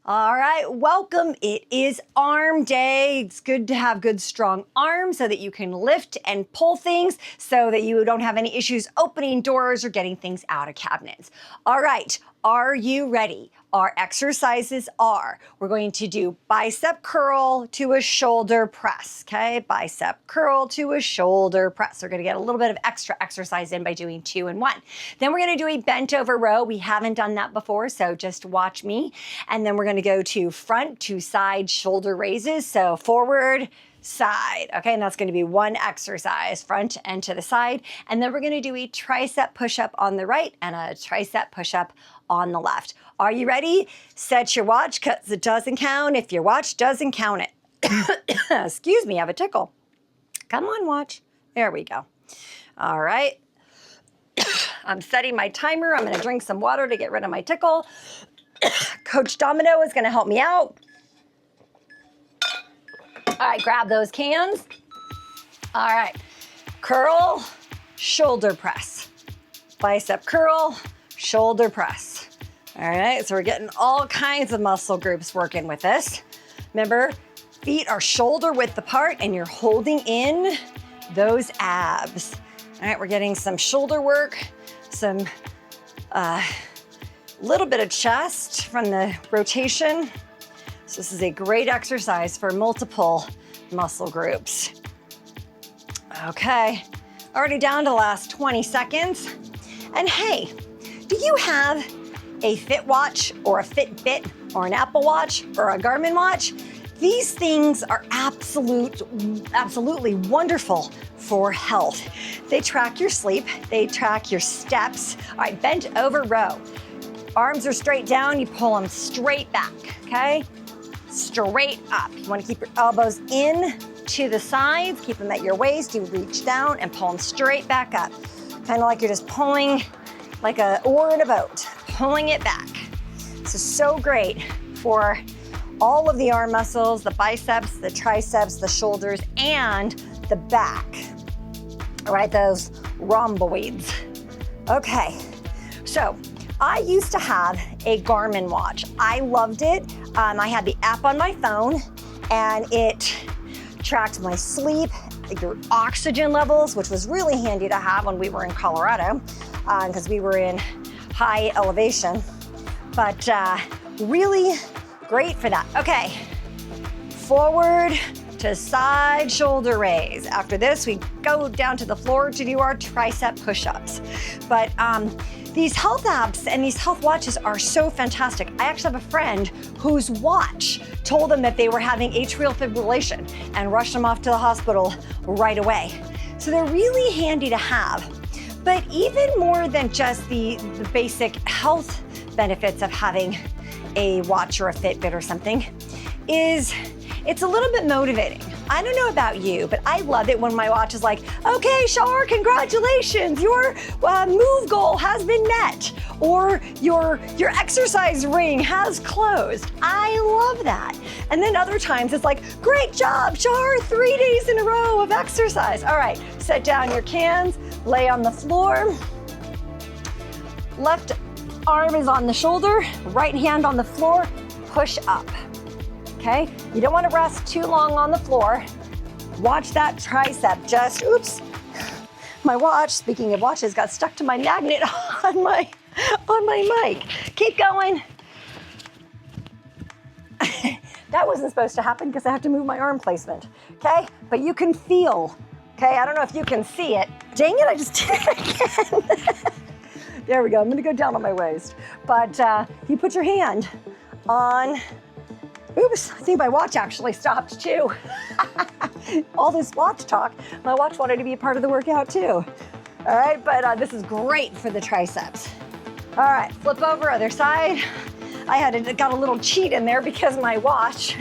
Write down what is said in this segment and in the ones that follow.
All right, welcome. It is arm day. It's good to have good, strong arms so that you can lift and pull things so that you don't have any issues opening doors or getting things out of cabinets. All right, are you ready? Our exercises are, we're going to do bicep curl to a shoulder press, okay? Bicep curl to a shoulder press. We're gonna get a little bit of extra exercise in by doing 2 and 1. Then we're gonna do a bent over row. We haven't done that before, so just watch me. And then we're gonna go to front to side shoulder raises. So forward, side, okay? And that's gonna be one exercise, front and to the side. And then we're gonna do a tricep push-up on the right and a tricep push-up on the left. Are you ready? Set your watch, because it doesn't count if your watch doesn't count it. Excuse me, I have a tickle. Come on, watch. There we go. All right. I'm setting my timer. I'm gonna drink some water to get rid of my tickle. Coach Domino is gonna help me out. All right, grab those cans. All right, curl, shoulder press. Bicep curl, shoulder press. All right, so we're getting all kinds of muscle groups working with this. Remember, feet are shoulder width apart and you're holding in those abs. All right, we're getting some shoulder work, some little bit of chest from the rotation. So this is a great exercise for multiple muscle groups. Okay, already down to the last 20 seconds. And hey, do you have a Fit Watch or a Fitbit or an Apple Watch or a Garmin watch? These things are absolutely wonderful for health. They track your sleep, they track your steps. All right, bent over row. Arms are straight down, you pull them straight back, okay? Straight up. You wanna keep your elbows in to the sides, keep them at your waist, you reach down and pull them straight back up. Kind of like you're just pulling like an oar in a boat, pulling it back. This is so great for all of the arm muscles, the biceps, the triceps, the shoulders, and the back. All right, those rhomboids. Okay, so I used to have a Garmin watch. I loved it. I had the app on my phone and it tracked my sleep, your oxygen levels, which was really handy to have when we were in Colorado because we were in high elevation, but really great for that. Okay, forward to side shoulder raise. After this, we go down to the floor to do our tricep push-ups. But these health apps and these health watches are so fantastic. I actually have a friend whose watch told them that they were having atrial fibrillation and rushed them off to the hospital right away. So they're really handy to have. But even more than just the basic health benefits of having a watch or a Fitbit or something is it's a little bit motivating. I don't know about you, but I love it when my watch is like, okay, Shar, congratulations, your move goal has been met, or your exercise ring has closed. I love that. And then other times it's like, great job, Shar, 3 days in a row of exercise. All right, set down your cans, lay on the floor. Left arm is on the shoulder, right hand on the floor, push up. Okay, you don't want to rest too long on the floor. Watch that tricep just, oops. My watch, speaking of watches, got stuck to my magnet on my mic. Keep going. That wasn't supposed to happen because I have to move my arm placement, okay? But you can feel, okay? I don't know if you can see it. Dang it, I just did it again. There we go, I'm gonna go down on my waist. But you put your hand on, oops, I think my watch actually stopped too. All this watch talk, my watch wanted to be a part of the workout too. All right, but this is great for the triceps. All right, flip over, other side. I got a little cheat in there because my watch,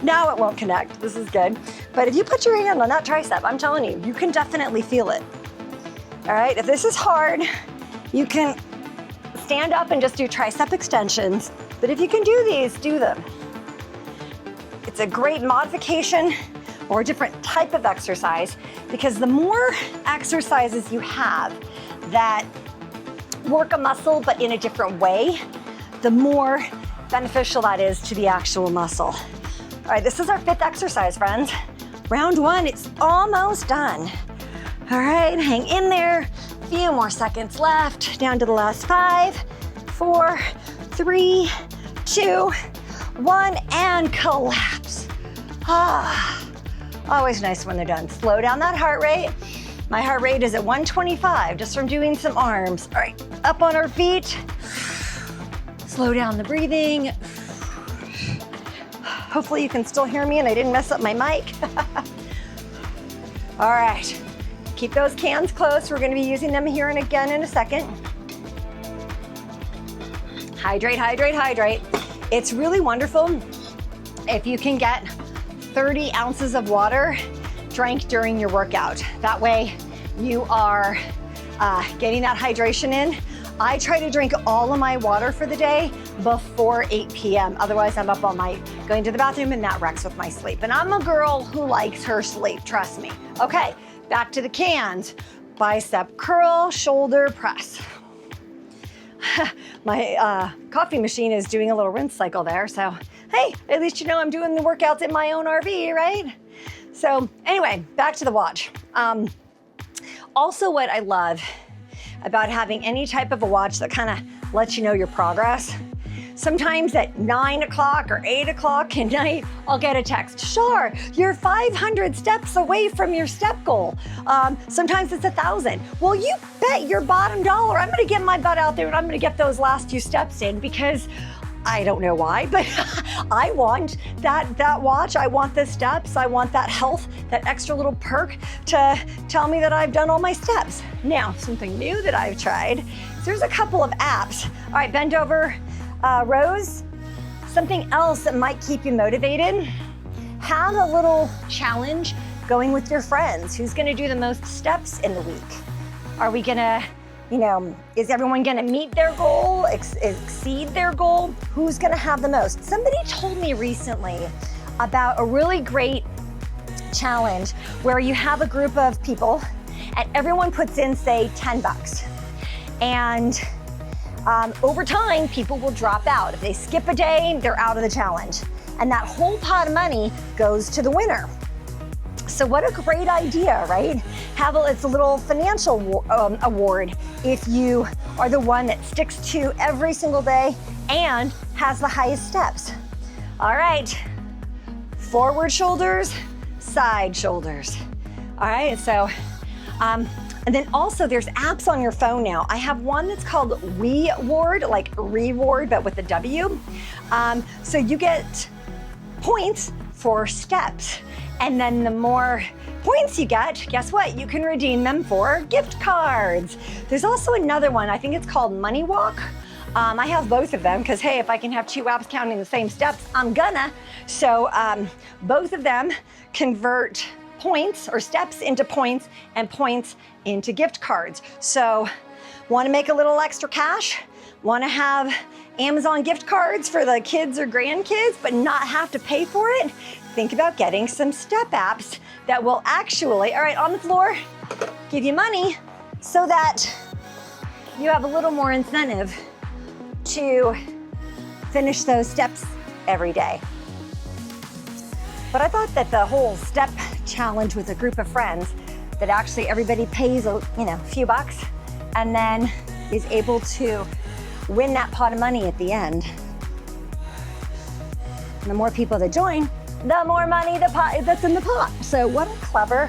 now it won't connect, this is good. But if you put your hand on that tricep, I'm telling you, you can definitely feel it. All right, if this is hard, you can stand up and just do tricep extensions. But if you can do these, do them. It's a great modification or a different type of exercise because the more exercises you have that work a muscle but in a different way, the more beneficial that is to the actual muscle. All right, this is our 5th exercise, friends. Round 1 is almost done. All right, hang in there. A few more seconds left. Down to the last 5, 4, 3, 2, 1, and collapse. Always nice when they're done. Slow down that heart rate. My heart rate is at 125 just from doing some arms. All right, up on our feet. Slow down the breathing. Hopefully you can still hear me and I didn't mess up my mic. All right, keep those cans close. We're gonna be using them here and again in a second. Hydrate, hydrate, hydrate. It's really wonderful if you can get 30 ounces of water drank during your workout. That way you are getting that hydration in. I try to drink all of my water for the day before 8 p.m. Otherwise, I'm up all night going to the bathroom and that wrecks with my sleep. And I'm a girl who likes her sleep, trust me. Okay, back to the cans. Bicep curl, shoulder press. My coffee machine is doing a little rinse cycle there. So, hey, at least you know I'm doing the workouts in my own RV, right? So anyway, back to the watch. Also what I love about having any type of a watch that kind of lets you know your progress. Sometimes at 9 o'clock or 8 o'clock at night, I'll get a text. Sure, you're 500 steps away from your step goal. Sometimes it's 1,000. Well, you bet your bottom dollar I'm gonna get my butt out there and I'm gonna get those last few steps in because I don't know why, but I want that watch. I want the steps. I want that health, that extra little perk to tell me that I've done all my steps. Now, something new that I've tried is there's a couple of apps. All right, bend over rows. Something else that might keep you motivated. Have a little challenge going with your friends. Who's gonna do the most steps in the week? Are we gonna, is everyone gonna meet their goal, exceed their goal? Who's gonna have the most? Somebody told me recently about a really great challenge where you have a group of people and everyone puts in, say, $10. And over time, people will drop out. If they skip a day, they're out of the challenge. And that whole pot of money goes to the winner. So what a great idea, right? It's a little financial award if you are the one that sticks to every single day and has the highest steps. All right, forward shoulders, side shoulders. All right, so, and then also there's apps on your phone now. I have one that's called Reward, like reward, but with a W. So you get points for steps. And then the more points you get, guess what? You can redeem them for gift cards. There's also another one, I think it's called Money Walk. I have both of them because, hey, if I can have 2 apps counting the same steps, I'm gonna. So both of them convert points or steps into points and points into gift cards. So wanna make a little extra cash? Wanna have Amazon gift cards for the kids or grandkids, but not have to pay for it? Think about getting some step apps that will actually, all right, on the floor, give you money so that you have a little more incentive to finish those steps every day. But I thought that the whole step challenge with a group of friends that actually everybody pays a few bucks and then is able to win that pot of money at the end. And the more people that join, the more money that's in the pot. So what a clever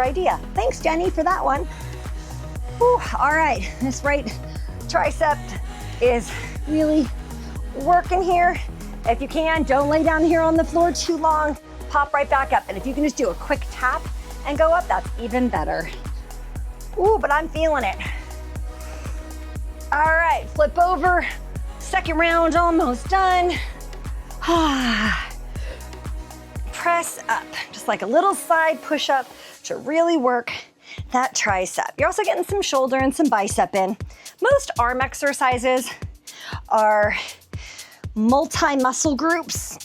idea. Thanks, Jenny, for that one. Whew, all right, this right tricep is really working here. If you can, don't lay down here on the floor too long. Pop right back up. And if you can just do a quick tap and go up, that's even better. Ooh, but I'm feeling it. All right, flip over. Second round almost done. Press up, just like a little side push up to really work that tricep. You're also getting some shoulder and some bicep in. Most arm exercises are multi-muscle groups.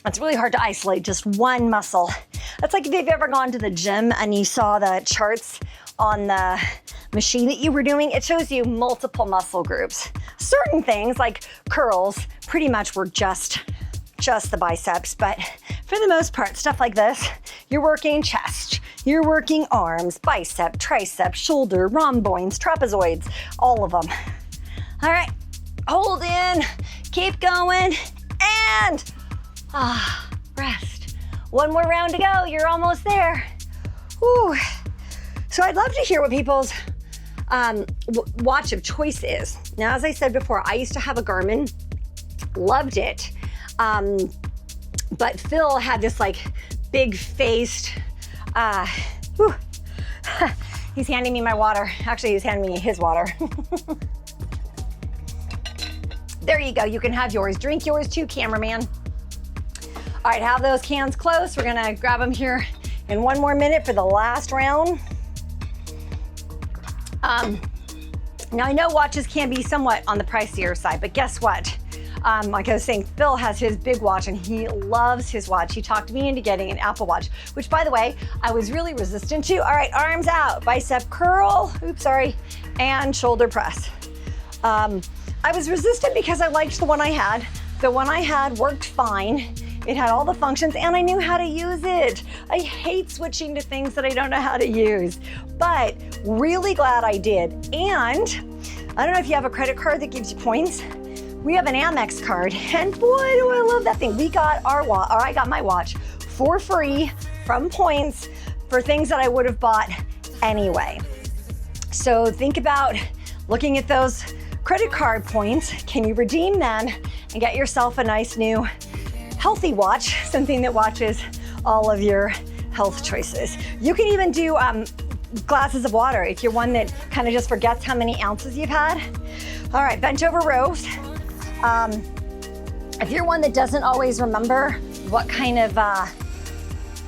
It's really hard to isolate just one muscle. That's like if you've ever gone to the gym and you saw the charts on the machine that you were doing, it shows you multiple muscle groups. Certain things like curls pretty much were just the biceps, but for the most part, stuff like this, you're working chest, you're working arms, bicep, tricep, shoulder, rhomboids, trapezoids, all of them. All right, hold in, keep going, and rest. One more round to go, you're almost there. Whew. So I'd love to hear what people's watch of choice is. Now, as I said before, I used to have a Garmin, loved it. But Phil had this like big faced, he's handing me my water. Actually, he's handing me his water. There you go, you can have yours. Drink yours too, cameraman. All right, have those cans close. We're gonna grab them here in one more minute for the last round. Now I know watches can be somewhat on the pricier side, but guess what? Like I was saying, Phil has his big watch and he loves his watch. He talked me into getting an Apple Watch, which by the way, I was really resistant to. All right, arms out, bicep curl, and shoulder press. I was resistant because I liked the one I had. The one I had worked fine. It had all the functions and I knew how to use it. I hate switching to things that I don't know how to use, but really glad I did. And I don't know if you have a credit card that gives you points. We have an Amex card, and boy, do I love that thing. We got I got my watch for free from points for things that I would have bought anyway. So think about looking at those credit card points. Can you redeem them and get yourself a nice new healthy watch, something that watches all of your health choices. You can even do glasses of water if you're one that kind of just forgets how many ounces you've had. All right, bent over rows. If you're one that doesn't always remember what kind of,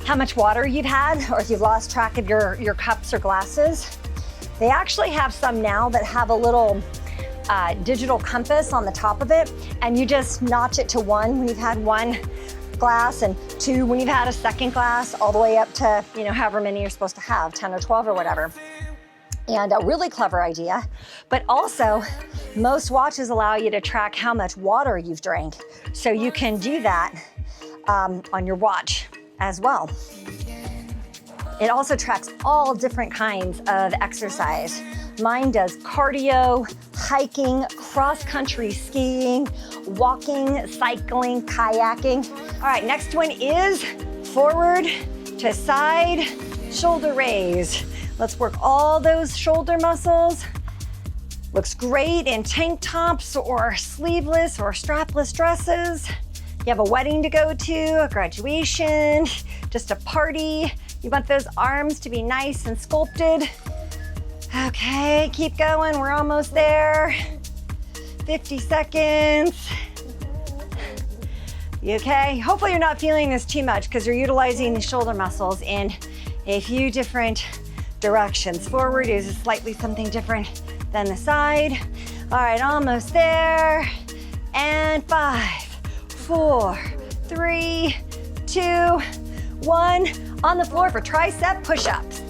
how much water you've had, or if you've lost track of your cups or glasses, they actually have some now that have a little digital compass on the top of it, and you just notch it to 1 when you've had 1 glass, and 2 when you've had a second glass, all the way up to, you know, however many you're supposed to have, 10 or 12 or whatever. And a really clever idea, but also most watches allow you to track how much water you've drank. So you can do that on your watch as well. It also tracks all different kinds of exercise. Mine does cardio, hiking, cross-country skiing, walking, cycling, kayaking. All right, next one is forward to side shoulder raise. Let's work all those shoulder muscles. Looks great in tank tops or sleeveless or strapless dresses. You have a wedding to go to, a graduation, just a party. You want those arms to be nice and sculpted. Okay, keep going, we're almost there. 50 seconds. You okay? Hopefully you're not feeling this too much because you're utilizing the shoulder muscles in a few different directions. Forward is slightly something different than the side. All right, almost there. And 5, 4, 3, 2, 1. On the floor for tricep push-ups.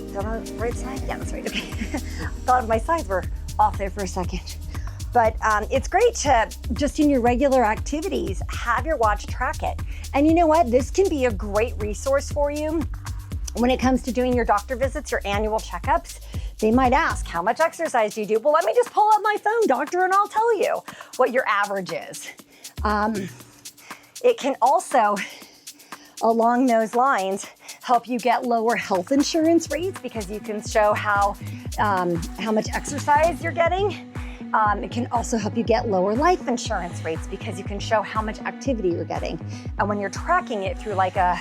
Is that on the right side? Yeah, that's right, okay. I thought my sides were off there for a second. But it's great to, just in your regular activities, have your watch track it. And you know what? This can be a great resource for you when it comes to doing your doctor visits, your annual checkups. They might ask, how much exercise do you do? Well, let me just pull up my phone, doctor, and I'll tell you what your average is. It can also, along those lines, help you get lower health insurance rates because you can show how much exercise you're getting. It can also help you get lower life insurance rates because you can show how much activity you're getting. And when you're tracking it through like a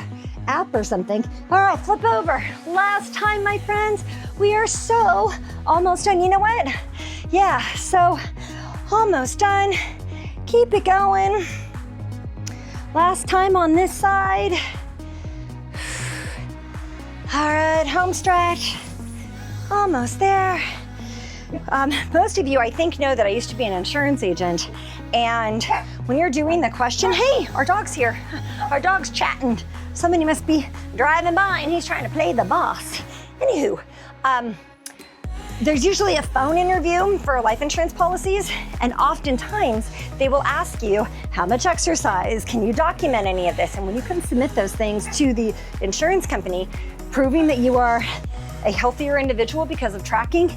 app or something. All right, flip over. Last time, my friends, we are so almost done. You know what? Yeah, so almost done. Keep it going. Last time on this side. All right, home stretch. Almost there. Most of you, I think, know that I used to be an insurance agent. And when you're doing the question, hey, our dog's here. Our dog's chatting. Somebody must be driving by and he's trying to play the boss. Anywho, There's usually a phone interview for life insurance policies, and oftentimes they will ask you, how much exercise? Can you document any of this? And when you can submit those things to the insurance company, proving that you are a healthier individual because of tracking.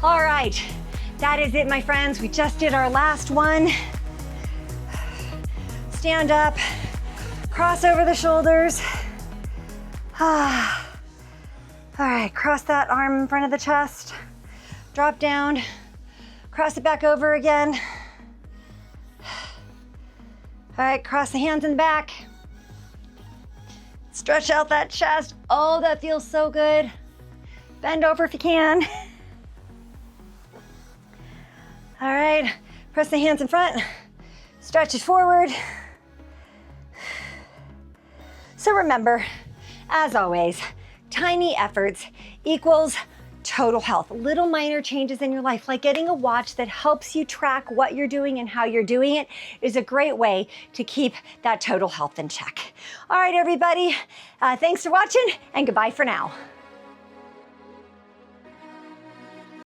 All right, that is it, my friends. We just did our last one. Stand up, cross over the shoulders. All right, cross that arm in front of the chest, drop down, cross it back over again. All right, cross the hands in the back. Stretch out that chest. Oh, that feels so good. Bend over if you can. All right, press the hands in front, stretch it forward. So remember, as always, tiny efforts equals total health. Little minor changes in your life, like getting a watch that helps you track what you're doing and how you're doing it, is a great way to keep that total health in check. All right, everybody, thanks for watching, and goodbye for now.